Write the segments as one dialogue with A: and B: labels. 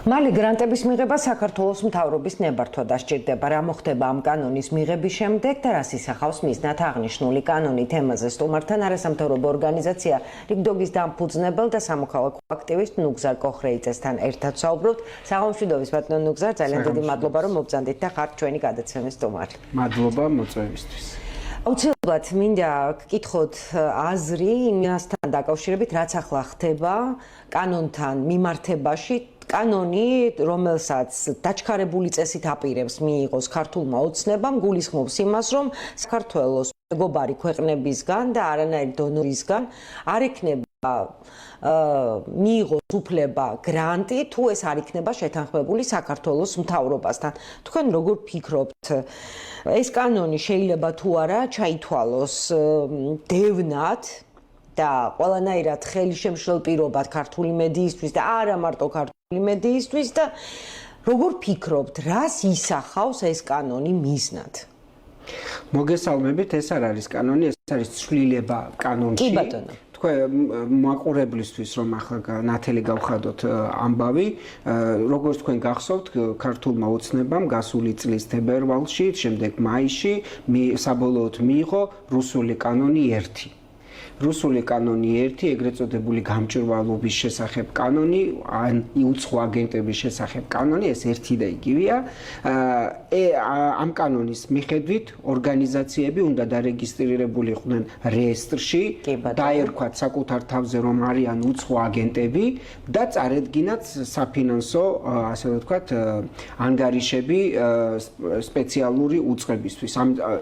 A: მალე გრანტების მიღება საქართველოს მთავრობის ნებართვა დასჭირდება. Რა მოხდება ამ კანონის მიღების შემდეგ და რას ისახავს მიზნად აღნიშნული კანონი? თემაზე სტუმართან არასამთავრობო ორგანიზაცია რიგდოგის დამფუძნებელ და სამოქალაქო აქტივისტ ნუგზარ კოხრეიძესთან ერთად საუბრობთ. საღამომშვიდობის ბატონო ნუგზარ, ძალიან დიდი მადლობა რომ მობრძანდით და ხართ ჩვენი გადაცემის სტუმარი.
B: მადლობა მოწვევისთვის.
A: აუცილებლად მინდა გკითხოთ აზრი იმასთან დაკავშირებით, რაც ახლა ხდება კანონთან მიმართებაში. კანონი, რომელსაც დაჩქარებული წესით აპირებს მიიღოს ქართულმა ოცნებამ, გულისხმობს იმას, რომ საქართველოს მეგობარი ქვეყნებისგან და არანაირი დონორისგან არ ექნება მიიღოს უფლება გრანტი, თუ ეს არ იქნება შეთანხმებული საქართველოს მთავრობასთან. თქვენ როგორ ფიქრობთ, ეს კანონი შეიძლება თუ არა ჩაითვალოს დევნად და ყველანაირად ხელშემშლელ პირობად ქართული მედიისთვის და არა მარტო ქართული მედიისთვის და როგორ ფიქრობთ, რას ისახავს ეს კანონი მიზნად?
B: მოგესალმებით, ეს არ არის კანონი, ეს არის ცვლილება კანონში.
A: კი ბატონო.
B: თქვენ მაყურებლისთვის რომ ახლა ნათელი გავხადოთ ამბავი, როგორც თქვენ გახსოვთ, ქართულმა ოცნებამ გასული წლის თებერვალში, შემდეგ მაისში საბოლოოდ მიიღო რუსული კანონი 1. რუსული კანონი 1, ეგრეთ წოდებული გამჭვირვალობის შესახებ კანონი, ან უცხო აგენტების შესახებ კანონი, ეს ერთი და იგივეა. ამ კანონის მიხედვით ორგანიზაციები უნდა დარეგისტრირებული იყვნენ რეესტრში, დაერქვათ საკუთარ თავზე რომ არიან უცხო აგენტები და წარედგინათ საფინანსო, ასე ვთქვათ, ანგარიშები სპეციალური უწყებისთვის,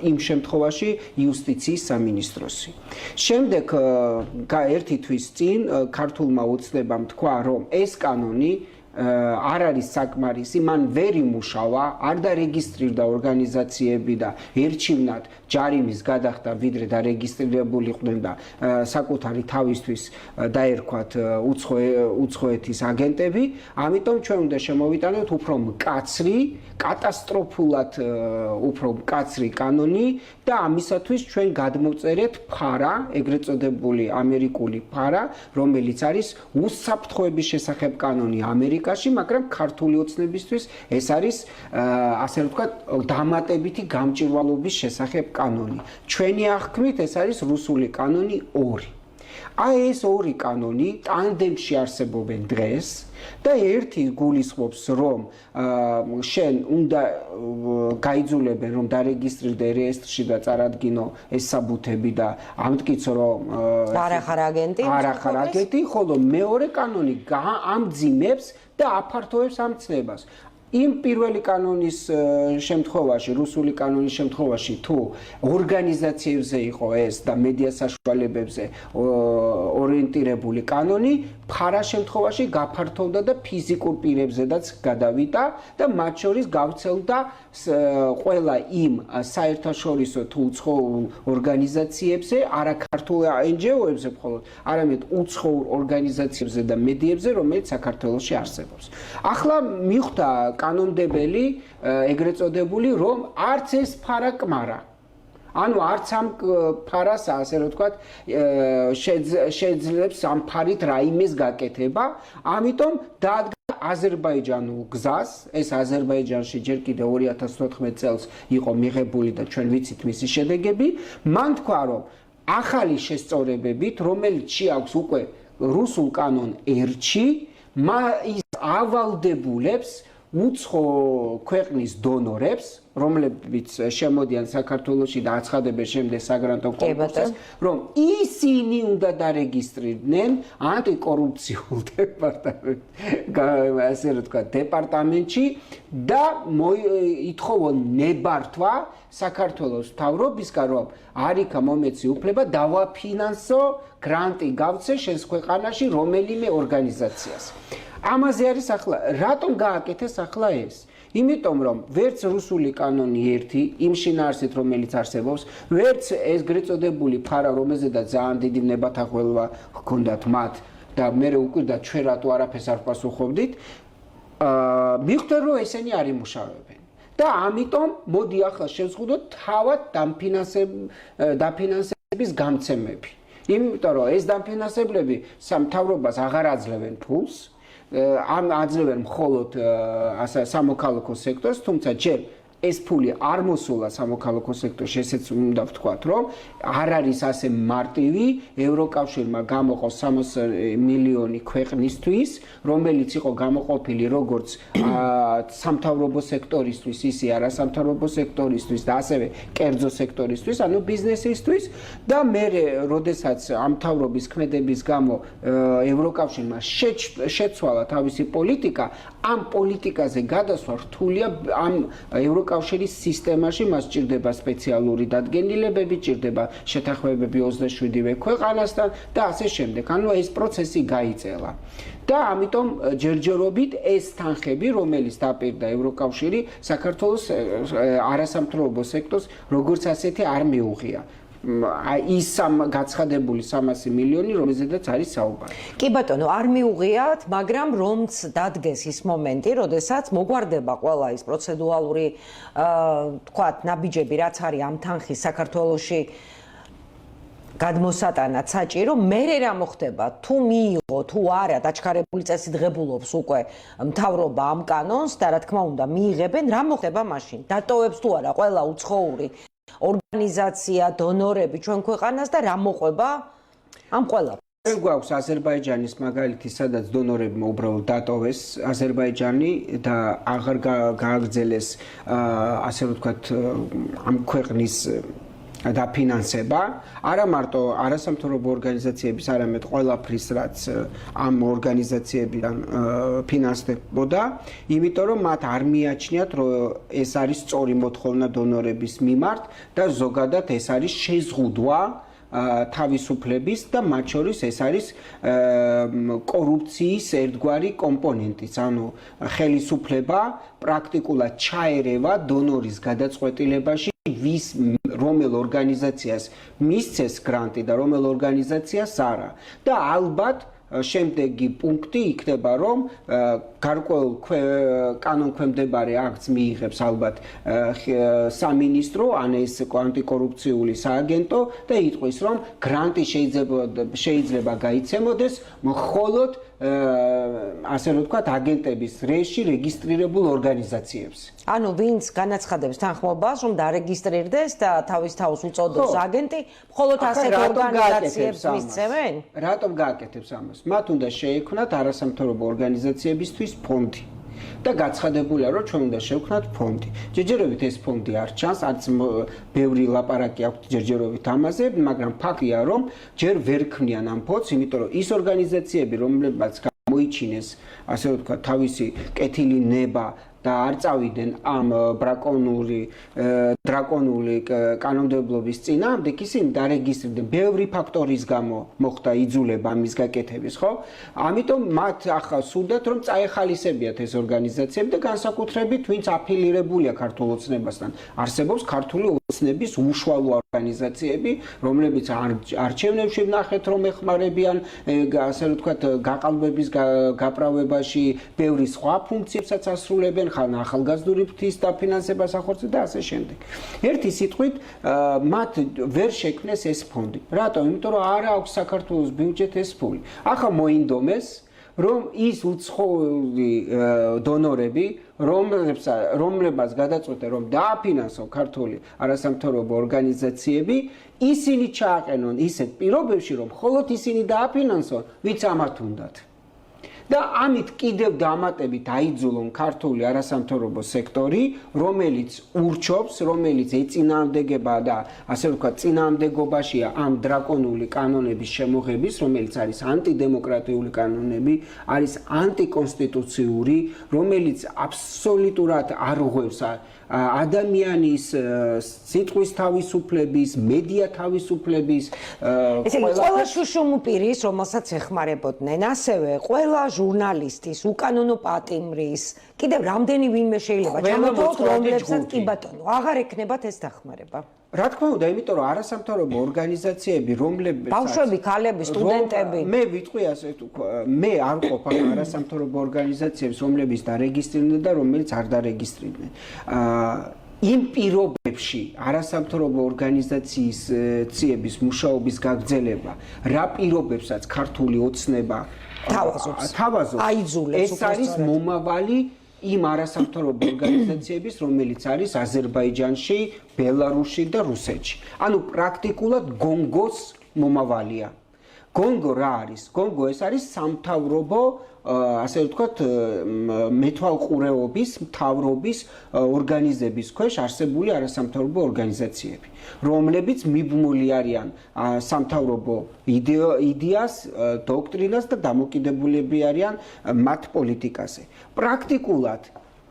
B: იმ შემთხვევაში იუსტიციის სამინისტროსი. შემდეგ ერთი თვის წინ ქართულმა ოცნებამ თქვა, რომ ეს კანონი არ არის საკმარისი, მან ვერ იმუშავა, არ დარეგისტრირდა ორგანიზაციები და ერჩივნად ჯარიმის გადახდა, ვიდრე დარეგისტრირებული იყვნენ და საკუთარი თავისთვის დაერქვათ უცხოეთის აგენტები, ამიტომ ჩვენ უნდა შემოვიტანოთ უფრო მკაცრი, კატასტროფულად უფრო მკაცრი კანონი და ამისათვის ჩვენ გადმოვწერეთ ფარა, ეგრეთ წოდებული ამერიკული ფარა, რომელიც არის უსაფრთხოების შესახებ კანონი ამერიკაში, მაგრამ ქართული ოცნებისთვის ეს არის ასე ვთქვათ დამატებითი გამჭვირვალობის შესახებ კანონი. ჩვენი აღქმით ეს არის რუსული კანონი 2. ეს ორი კანონი ტანდემში არსებობენ დღეს და ერთი გულისხმობს, რომ შენ უნდა გაიძულებენ, რომ დარეგისტრირდე რეესტრში და წარადგინო ეს საბუთები და ამტკიცო, რომ
A: არ ახარ აგენტი,
B: ხოლო მეორე კანონი ამძიმებს და აფართოვებს ამ ცნებას. იმ პირველი კანონის შემთხვევაში, რუსული კანონის შემთხვევაში, თუ ორგანიზაციებზე იყო ეს და მედია საშუალებებზე ორიენტირებული კანონი, ფარა შემთხვევაში გაფართოვდა და ფიზიკურ პირებზედაც გადავიდა და მათ შორის გავრცელდა ყველა იმ საერთაშორისო თუ უცხოურ ორგანიზაციებზე, არა ქართულ NGO-ებზე მხოლოდ, არამედ უცხოურ ორგანიზაციებზე და მედიებზე, რომელიც საქართველოში არსებობს. ახლა მიხვდა კანონმდებელი, ეგრეთ წოდებული, რომ არც ეს ფარა კმარა. ანუ არც ამ ფარას, ასე რომ ვთქვათ, შეძლებს ამ ფარით რაიმეს გაკეთება, ამიტომ დაადგა აზერბაიჯანულ გზას, ეს აზერბაიჯანში ჯერ კიდევ 2014 წელს იყო მიღებული და ჩვენ ვიცით მისი შედეგები, მან თქვა, რომ ახალი შესწორებებით, რომელიც შეაქვს უკვე რუსულ კანონ 1-ში, ის ავალდებულებს უცხო ქვეყნის დონორებს, რომლებიც შემოდიან საქართველოში და აცხადებენ შემდეგ საგრანტო კონკურსს, რომ ისინი უნდა დარეგისტრირდნენ ანტიკორუფციულ დეპარტამენტში და ითხოვონ ნებართვა საქართველოს მთავრობისგან, რომ არ იქა მომეცი უფლება დავაფინანსო, გრანტი გავცე შენს ქვეყანაში რომელიმე ორგანიზაციას. ამაზე არის ახლა, რატომ გააკეთეს ახლა ეს? იმიტომ რომ ვერც რუსული კანონი 1, იმ შინაარსით რომელიც არსებობს, ვერც ეს ეგრეთ წოდებული ფარა, რომელზედაც ძალიან დიდი ნებათაღველვა ჰქონდათ მათ და მე უკვირდა ჩვენ რატო არაფერს არ პასუხობდით, მიხვდა რომ ესენი არ იმუშავებენ. და ამიტომ მოდი ახლა შევზღუდოთ თავად დაფინანსების გამცემები. იმიტომ რომ ეს დაფინანსებლები სამთავრობას აღარ აძლევენ ფულს ამ აძლევენ მხოლოდ სამოქალაქო სექტორს, თუმცა ჯერ ეს ფული არ მოსულა სამოქალაქო სექტორში, ესეც უნდა ვთქვათ, რომ არ არის ასე მარტივი, ევროკავშირმა გამოყო 60 მილიონი ქვეყნისთვის, რომელიც იყო გამოყოფილი როგორც სამთავრობო სექტორისთვის, ისე არასამთავრობო სექტორისთვის და ასევე კერძო სექტორისთვის, ანუ ბიზნესისთვის და მე როდესაც ამ მთავრობის ქმედების გამო ევროკავშირმა შეცვალა თავისი პოლიტიკა, ამ პოლიტიკაზე გადასვლა რთულია ამ ევროკავშირის სისტემაში, მას ჭირდება სპეციალური დადგენილებები, ჭირდება შეთანხმებები 27-ვე ქვეყანასთან და ასე შემდეგ. ანუ ეს პროცესი გაიწელა. და ამიტომ ჯერჯერობით ეს თანხები, რომელიც დაპირდა ევროკავშირი, საქართველოს არასამთავრობო სექტორს როგორც ასეთი არ მიუღია. ის გაცხადებული 300 მილიონი, რომელზედაც არის საუბარი.
A: კი ბატონო, არ მიუღიათ, მაგრამ რომც დადგეს ის მომენტი, როდესაც მოგვარდება ყველა ის პროცედურალური, თქვათ, ნაბიჯები, რაც არის ამ თანხის საქართველოში გადმოსატანად საჭირო, მერე რა მოხდება, თუ მიიღო, თუ არა, დაჩქარებული წესი დღებულობს უკვე მთავრობა ამ კანონს და რა თქმა უნდა მიიღებენ, რა მოხდება მაშინ? დატოვებს თუ არა ყველა უცხოური ორგანიზაცია, დონორები ჩვენ ქვეყანას და რა მოყვება ამ ყველაფერს?
B: გვაქვს აზერბაიჯანის მაგალითი, სადაც დონორებმა უბრალოდ დატოვეს აზერბაიჯანი და აღარ გააგრძელეს, ასე ვთქვათ, ამ ქვეყნის დაფინანსება, არა მარტო არასამთავრობო ორგანიზაციების, არამედ ყველაფრის, რაც ამ ორგანიზაციებიდან ფინანსდებოდა, იმიტომ რომ მათ არ მიაჩნიათ, რომ ეს არის სწორი მოთხოვნა დონორების მიმართ და ზოგადად ეს არის შეზღუდვა თავისუფლების და მათ შორის ეს არის კორუფციის ერთგვარი კომპონენტიც, ანუ ხელისუფლება პრაქტიკულად ჩაერევა დონორის გადაწყვეტილებაში, ვის რომელ ორგანიზაციას მისცეს გრანტი და რომელ ორგანიზაციას არა. და ალბათ შემდეგი პუნქტი იქნება, რომ გარკვეულ კანონქვემდებარე აქტს მიიღებს ალბათ სამინისტრო, ან ეს ანტიკორუფციული სააგენტო და იტყვის, რომ გრანტი შეიძლება გაიცემოდეს მხოლოდ ასე რომ ვთქვათ, აგენტების რეჟში რეგისტრირებულ ორგანიზაციებს.
A: ანუ ვინც განაცხადებს თანხმობას, რომ დარეგისტრირდეს და თავის თავს უწოდოს აგენტი, მხოლოდ ასეთ ორგანიზაციებს მისცემენ?
B: რატომ გააკეთებს ამას? მათ უნდა შეექმნათ არასამთავრობო ორგანიზაციებისთვის ფონდი. და გაცხადებულია, რომ ჩვენ უნდა შევქმნათ ფონდი. ჯერჯერობით ეს ფონდი არ ჩანს, არც ბევრი ლაპარაკი აქვს ჯერჯერობით ამაზე, მაგრამ ფაქტია, რომ ჯერ ვერ ქმნიან ამ ფონდს, იმიტომ რომ ის ორგანიზაციები, რომლებმაც გამოიჩინეს, ასე ვთქვათ, თავისი კეთილი ნება და არ წავიდნენ ამ დრაკონული კანონმდებლობის წინააღმდეგ, ისინი დარეგისტრირდნენ ბევრი ფაქტორის გამო მოხდა იძულება ამის გაკეთების, ხო? ამიტომ მათ ახლა სურდათ, რომ წაეხალისებიათ ეს ორგანიზაციები და განსაკუთრებით, ვინც აფილირებულია ქართულ ოცნებასთან. არსებობს ქართული ოცნების უშუალო ორგანიზაციები, რომლებიც არჩევნებში ვნახეთ, რომ ეხმარებიან, ასე ვთქვათ, გაყალბების გაპრავებაში, ბევრი სხვა ფუნქციებსაც ასრულებენ, ხან ახალგაზრდული ფრთის დაფინანსებას ახორციელებენ და ასე შემდეგ. ერთი სიტყვით, მათ ვერ შექმნეს ეს ფონდი. რატომ? იმიტომ რომ არ აქვს საქართველოს ბიუჯეტ ეს ფული. ახლა მოინდომეს, რომ ის უცხოური დონორები, რომლებსაც გადაწყვეტენ, რომ დააფინანსონ ქართული არასამთავრობო ორგანიზაციები, ისინი ჩააყენონ ისეთ პირობებში, რომ მხოლოდ ისინი დააფინანსონ, ვინც ამათ უნდათ. და ამით კიდევ დამატებით აიძულონ ქართული არასამთავრობო სექტორი, რომელიც ურჩობს, რომელიც ეწინააღმდეგება და ასე ვთქვათ, წინააღმდეგობაშია ამ დრაკონული კანონების შემოღების, რომელიც არის ანტიდემოკრატიული კანონები, არის ანტიკონსტიტუციური, რომელიც აბსოლუტურად არ ღვევს ადამიანის სიტყვის თავისუფლების, მედია თავისუფლების,
A: ყველა შუშუმ პირის, რომელსაც ეხმარებოდნენ, ასევე ყველა ჟურნალისტის, უკანონო პატიმრის, კიდევ რამდენი ვინმე შეიძლება ჩამოთვალოთ, რომლებსაც კი ბატონო, აღარ ექნებათ ეს დახმარება.
B: რა თქმა უნდა, იმიტომ რომ არასამთავრობო ორგანიზაციები, რომლებიც
A: ბავშვები, ქალები, სტუდენტები,
B: მე ვიტყვი ასე მე არ ყოფ არასამთავრობო ორგანიზაციებს, რომლებიც დარეგისტრირდნენ და რომლებიც არ დარეგისტრირდნენ. იმ პირობებში არასამთავრობო ორგანიზაციების მუშაობის გაგრძელება, რა პირობებსაც ქართული ოცნება
A: თავაზობს. აიძულებს
B: ეს არის მომავალი იმ არასამთავრობო ორგანიზაციების, რომელიც არის აზერბაიჯანში, ბელარუსში და რუსეთში. ანუ პრაქტიკულად გონგოს მომავალია. გონგო რა არის? გონგო ეს არის სამთავრობო, ასე ვთქვათ, მეთვალყურეობის, მთავრობის ორგანიზების ქვეშ არსებული არასამთავრობო ორგანიზაციები, რომლებიც მიბმული არიან სამთავრობო იდეას, დოქტრინას და დამოკიდებულები არიან მათ პოლიტიკაზე. პრაქტიკულად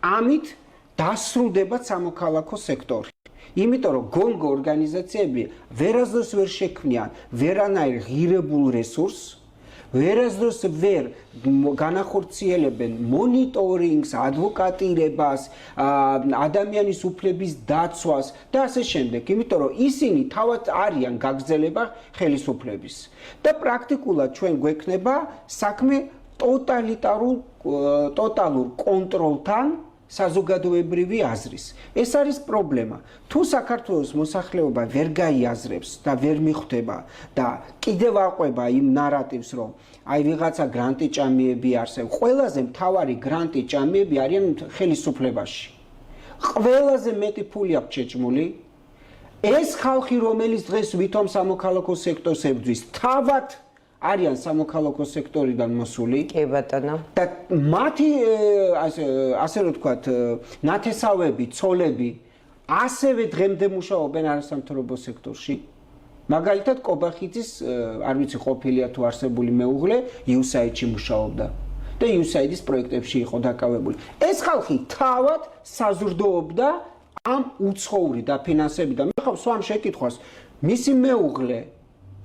B: ამით დასრულდება სამოქალაქო სექტორი. იმიტომ რომ გონგო ორგანიზაციები ვერასდროს ვერ შექმნიან ვერანაირ ღირებულ რესურსს, ვერასდროს ვერ განახორციელებენ მონიტორინგს, ადვოკატირებას, ადამიანის უფლების დაცვას და ასე შემდეგ, იმიტომ რომ ისინი თავად არიან გაგრძელება ხელისუფლების. და პრაქტიკულად ჩვენ გვექნება საქმე ტოტალურ კონტროლთან საზოგადოებრივი აზრის. ეს არის პრობლემა. თუ საქართველოს მოსახლეობა ვერ გაიაზრებს და ვერ მიხვდება და კიდევ აყვება იმ ნარატივს, რომ აი ვიღაცა გრანტი ჭამიები არსებობს, ყველაზე მთავარი გრანტი ჭამიები არიან ხელისუფლებაში. ყველაზე მეტი ფული აქვს შეჭმული. ეს ხალხი, რომელიც დღეს ვითომ სამოქალაქო სექტორს ებრძვის, თავად არიან სამოქალაქო სექტორიდან მოსული.
A: კი ბატონო.
B: და მათი ასე რომ ვთქვათ, ნათესავები, ცოლები ასევე დღემდე მუშაობენ არასამთავრობო სექტორში. მაგალითად, კობახიძის, არ ვიცი ყოფილია თუ არსებული მეუღლე, USAID-ში მუშაობდა და USAID-ის პროექტებში იყო დაკავებული. ეს ხალხი თავად საზრდოობდა ამ უცხოური დაფინანსებიდან. მე ხავ სვამ შეკითხვას, მისი მეუღლე,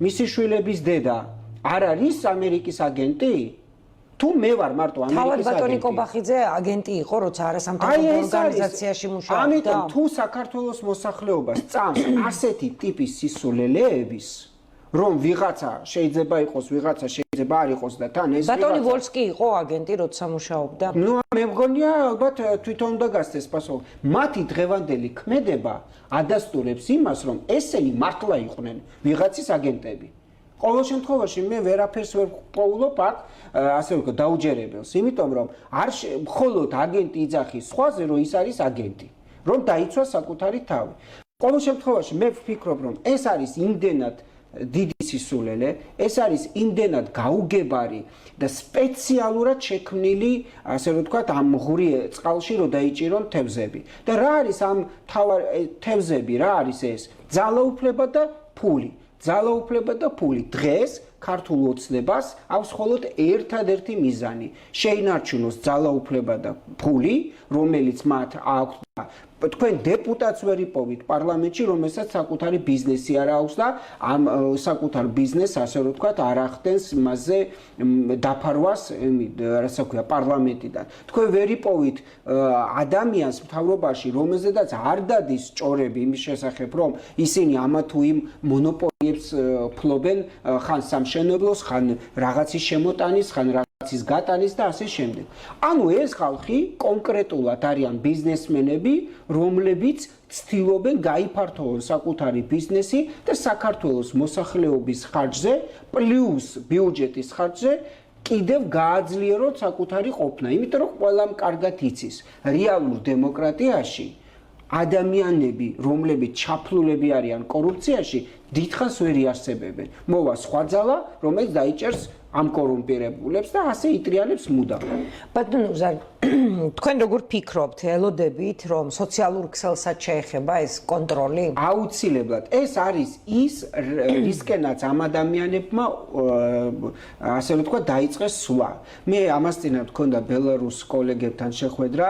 B: მისი შვილების დედა არ არის ამერიკის აგენტი? თუ მე ვარ მარტო ამერიკის აგენტი.
A: თავად ბატონი კობახიძე აგენტი იყო, როცა არასამთავრობო ორგანიზაციაში მუშაობდა.
B: ამიტომ თუ საქართველოს მოსახლეობას წამს ასეთი ტიპის სისულელეების, რომ ვიღაცა შეიძლება იყოს, ვიღაცა შეიძლება არ იყოს და თან ეს
A: ბატონი ვოლსკი იყო აგენტი, როცა მუშაობდა.
B: ნუ მე მგონია ალბათ თვითონ უნდა გასცეს პასუხი. მათი დღევანდელი ქმედება ადასტურებს იმას, რომ ესენი მართლა იყვნენ ვიღაცის აგენტები. ყოველ შემთხვევაში მე ვერაფერს ვერ პოულობ აქ ასე ვთქვათ დაუჯერებელს, იმიტომ რომ არ მხოლოდ აგენტი იძახის სხვაზე, რომ ის არის აგენტი, რომ დაიცვა საკუთარი თავი. ყოველ შემთხვევაში მე ვფიქრობ, რომ ეს არის იმდენად დიდი სისულელე, ეს არის იმდენად გაუგებარი და სპეციალურად შექმნილი, ასე ვთქვათ, ამ ღური წყალში რომ დაიჭირონ თევზები. და რა არის ამ თევზები, რა არის ეს? ძალაუფლება და ფული. ძალაუფლება და ფული. დღეს ქართულ ოცნებას აქვს მხოლოდ ერთადერთი მიზანი. შეინარჩუნოს ძალაუფლება და ფული, რომელიც მათ აქვს. თქვენ დეპუტატს ვერ იპოვით პარლამენტში, რომელსაც საკუთარი ბიზნესი არ აქვს და ამ საკუთარ ბიზნესს, ასე რომ ვთქვათ, არ ახდენს მასზე დაფარვას, რასაც ქვია, პარლამენტიდან. თქვენ ვერ იპოვით ადამიანს მთავრობაში, რომელზედაც არ დადის ჭორები იმის შესახებ, რომ ისინი ამა თუ იმ მონოპოლიებს ფლობენ, ხან სამშენებლოს, ხან რაღაცის შემოტანის, ხან ის გატანის და ასე შემდეგ. ანუ ეს ხალხი კონკრეტულად არიან ბიზნესმენები, რომლებიც ცდილობენ გაიფართოვონ საკუთარი ბიზნესი და საქართველოს მოსახლეობის ხარჯზე, პლუს ბიუჯეტის ხარჯზე კიდევ გააძლიეროთ საკუთარი ყოფნა. იმიტომ რომ ყველამ კარგად იცის, რეალურ დემოკრატიაში ადამიანები, რომლებიც ჩაფლულები არიან კორუფციაში, დიდხანს ვერ იარსებებენ. მოვა სხვა ძალა, რომელიც დაიჭერს ამ კორუმპირებულებს და ასე იტრიანებს მუდამ.
A: ბატონო ზარ, თქვენ როგორ ფიქრობთ, ელოდებით, რომ სოციალურ ქსელსაც შეეხება ეს კონტროლი?
B: აუცილებლად. ეს არის ის რისკენაც ამ ადამიანებმა ასე ვთქვათ დაიწყეს სვლა. მე ამასწინათ მქონდა ბელარუს კოლეგებთან შეხვედრა,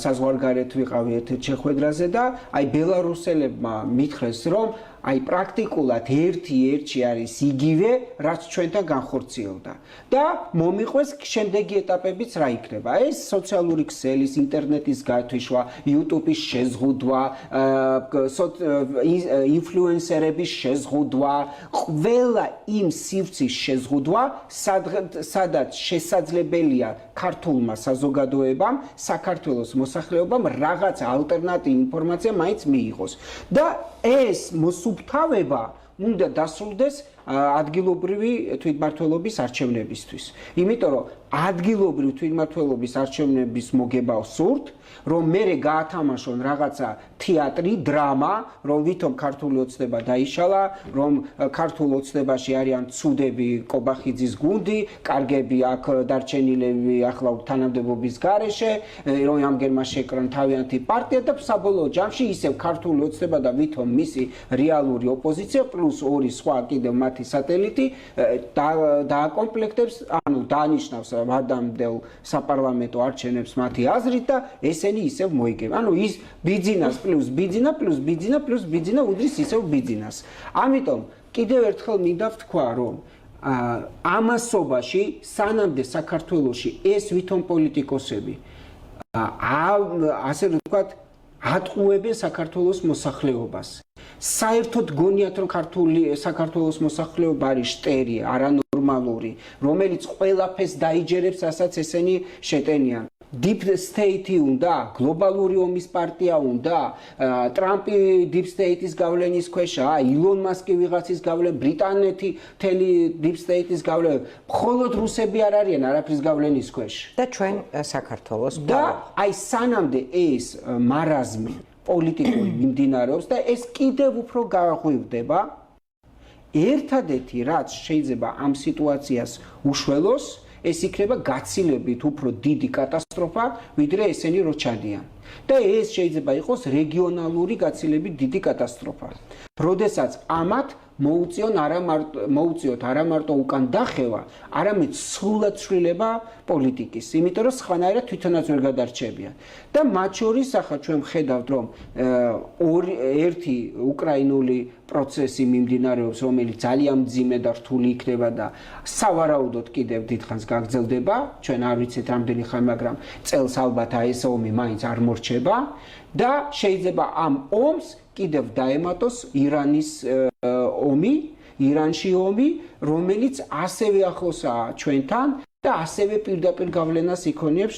B: საზღვარგარეთ ვიყავი ერთ შეხვედრაზე და აი ბელარუსელებმა მითხრეს, რომ აი პრაქტიკულად ერთი არის იგივე, რაც ჩვენთან განხორციელდა და მომიყვეს შემდეგი ეტაპებიც რა იქნება. ეს სოციალური ქსელის, ინტერნეტის გათვიშვა, YouTube-ის შეზღუდვა, ინფლუენსერების შეზღუდვა, ყველა იმ სივრცის შეზღუდვა, სადაც შესაძლებელია ქართულმა საზოგადოებამ, საქართველოს მოსახლეობამ რაღაც ალტერნატიული ინფორმაცია მაინც მიიღოს. და ეს მოსუფთავება უნდა დასრულდეს ადგილობრივი თვითმმართველობის არჩევნებისთვის. იმიტომ რომ ადგილობრივი თვითმმართველობის არჩევნების მოგება ვსურთ, რომ მერე გაათამაშონ რაღაცა თეატრი, დრამა, რომ ვითომ ქართული ოცნება დაიშალა, რომ ქართულ ოცნებაში არიან ცუდები კობახიძის გუნდი, კარგები აქ დარჩენილები ახლა თანამდებობის გარეშე, რომ ამგერმა შეკრან თავიანთი პარტია და საბოლოო ჯამში ისევ ქართული ოცნება და ვითომ მისი რეალური ოპოზიცია პლუს ორი სხვა კიდევ მათი სატელიტი დააკომპლექტებს, ანუ დაანიშნავს ვადამდელ საპარლამენტო არჩევნებს მათი აზრით და ესენი ისევ მოიგებენ. ანუ ის ბიძინას პლუს ბიძინა პლუს ბიძინა პლუს ბიძინა უდრის ისევ ბიძინას. ამიტომ კიდევ ერთხელ მინდა ვთქვა, რომ ამასობაში სანამდე საქართველოში ეს ვითომ პოლიტიკოსები ასე ვთქვათ ატყუებენ საქართველოს მოსახლეობას. საერთოდ გონიათ რომ საქართველოს მოსახლეობა არის შტერი, არანორმალური, რომელიც ყველაფერს დაიჯერებს, რასაც ესენი შეტენიან. Deep State უნდა, გლობალური ომის პარტია უნდა, ტრამპი Deep State-ის გავლენის ქვეშაა, ილონ მასკი ვიღაცის გავლენის, ბრიტანეთი მთელი Deep State-ის გავლენის, მხოლოდ რუსები არ არიან არაფრის გავლენის ქვეშ.
A: და ჩვენ საქართველოს
B: და აი სანამდე ეს მარაზმი პოლიტიკური მიმდინარეობს და ეს კიდევ უფრო გააღვივდება, ერთადერთი რაც შეიძლება ამ სიტუაციას უშველოს, ეს იქნება გაცილებით უფრო დიდი კატასტროფა, ვიდრე ესენი რო ჩადიან. და ეს შეიძლება იყოს რეგიონალური გაცილებით დიდი კატასტროფა. როდესაც ამათ მოუწიოთ არა მარტო უკან დახევა, არამედ სრულად ცვლილება პოლიტიკის, იმიტომ რომ სხვანაირად თვითონაც ვერ გადარჩებიან. და მათ შორის ახლა ჩვენ ვხედავთ, რომ ერთი უკრაინული პროცესი მიმდინარეობს, რომელიც ძალიან მძიმე და რთული იქნება და სავარაუდოდ კიდევ დიდხანს გაგრძელდება. ჩვენ არ ვიცით რამდენი ხანი, მაგრამ წელს ალბათ ეს ომი მაინც არ მორჩება და შეიძლება ამ ომს კიდევ დაემატოს ირანის ომი, ირანში ომი, რომელიც ასევე ახლოსაა ჩვენთან და ასევე პირდაპირ გავლენას იქონიებს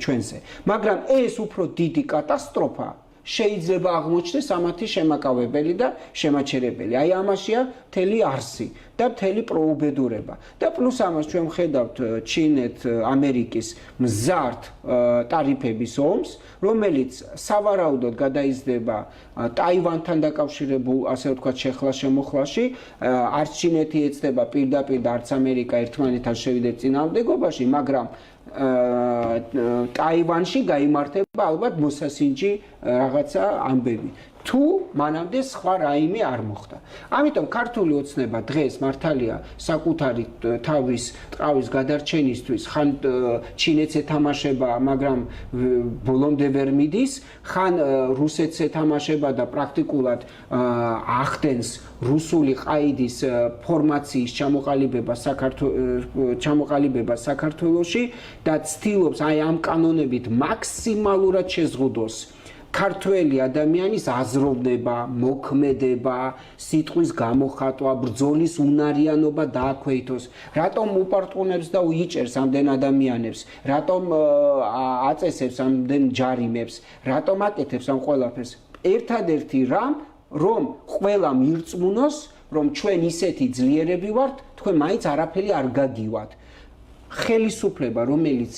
B: ჩვენზე. მაგრამ ეს უფრო დიდი კატასტროფა შეიძლება აღმოჩნდეს ამათი შემაკავებელი და შემაჩერებელი. აი ამაშია მთელი არსი და მთელი პროუბედურება. და პლუს ამას ჩვენ ვხედავთ ჩინეთ-ამერიკის მზარდ ტარიფების ომს, რომელიც სავარაუდოდ გადაიზრდება ტაივანთან დაკავშირებულ, ასე ვთქვათ, შეხლა-შემოხლაში. არც ჩინეთი ეცდება პირდაპირ და არც ამერიკა ერთმანეთთან შევიდეს წინააღმდეგობაში, მაგრამ ტაივანში გაიმართება ალბათ მოსასინჯი რაღაცა ამბები. თუ მანამდე სხვა რაიმე არ მოხდა. ამიტომ ქართული ოცნება დღეს მართალია საკუთარი თავის ტყავის გადარჩენისთვის ხან ჩინეთს ეთამაშება, მაგრამ ბოლომდე ვერ მიდის, ხან რუსეთს ეთამაშება და პრაქტიკულად ახდენს რუსული ყაიდის ფორმაციის ჩამოყალიბება საქართველოში და ცდილობს აი ამ კანონებით მაქსიმალურად შეზღუდოს ქართველი ადამიანის აზროვნება, მოქმედება, სიტყვის გამოხატვა, ბრძოლის უნარიანობა დააქვეითოს. რატომ უპარტყუნებს და უიჭერს ამდენ ადამიანებს? რატომ აწესებს ამდენ ჯარიმებს? რატომ აკეთებს ამ ყველაფერს? ერთადერთი რამ, რომ ყველამ ირწმუნოს, რომ ჩვენ ისეთი ძლიერები ვართ, თქვენ მაინც არაფერი არ გაგივათ. ხელისუფლება, რომელიც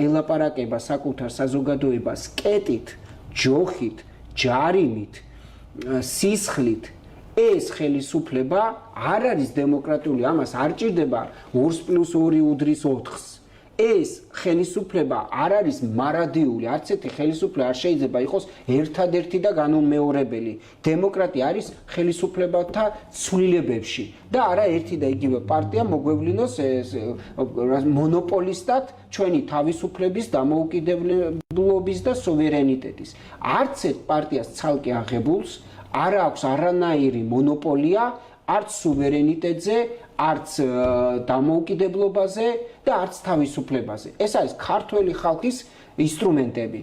B: ელაპარაკება საკუთარ საზოგადოებას კეტით, ჯოხით, ჯარიმით, სისხლით, ეს ხელისუფლება არ არის დემოკრატიული, ამას არ ჭირდება 2+2 უდრის 4-ს. ეს ხელისუფლება არ არის მარადიული, არც ერთი ხელისუფლება არ შეიძლება იყოს ერთადერთი და განუმეორებელი. დემოკრატია არის ხელისუფლებათა ცვლილებებში და არა ერთი და იგივე პარტია მოგვევლინოს მონოპოლისტად ჩვენი თავისუფლების, დამოუკიდებლობის და სუვერენიტეტის. არც ერთ პარტიას ცალკე აღებულს არ აქვს არანაირი მონოპოლია არც სუვერენიტეტზე, არც დამოუკიდებლობაზე და არც თავისუფლებაზე. ეს არის ქართველი ხალხის ინსტრუმენტები.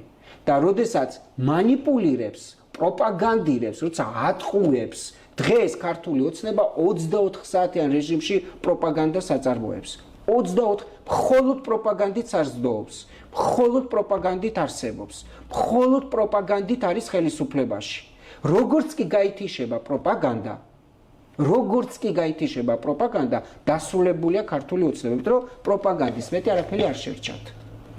B: და როდესაც манипуლირებს, პროპაგანდირებს, როცა ატყუებს, დღეს ქართული ოცნება 24 საათიან რეჟიმში პროპაგანდას აწარმოებს. 24 მხოლოდ პროპაგანდით საზრდოობს, მხოლოდ პროპაგანდით არსებობს, მხოლოდ პროპაგანდით არის ხელისუფლებაში. როგორც კი გაითიშება პროპაგანდა, როგორც კი გაითიშება პროპაგანდა, დასრულებულია ქართული ოცნებებით, რომ პროპაგანდის მეტი არაფერი არ შერჩათ.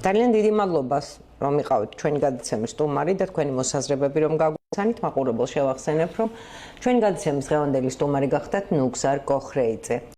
A: ძალიან დიდი მადლობა რომ იყავით ჩვენი გადაცემის სტუმარი და თქვენი მოსაზრებები რომ გაგვიცანით, მაყურებელს შევახსენებ, რომ ჩვენი გადაცემის დღევანდელი სტუმარი გახდათ ნუგზარ კოხრეიძე.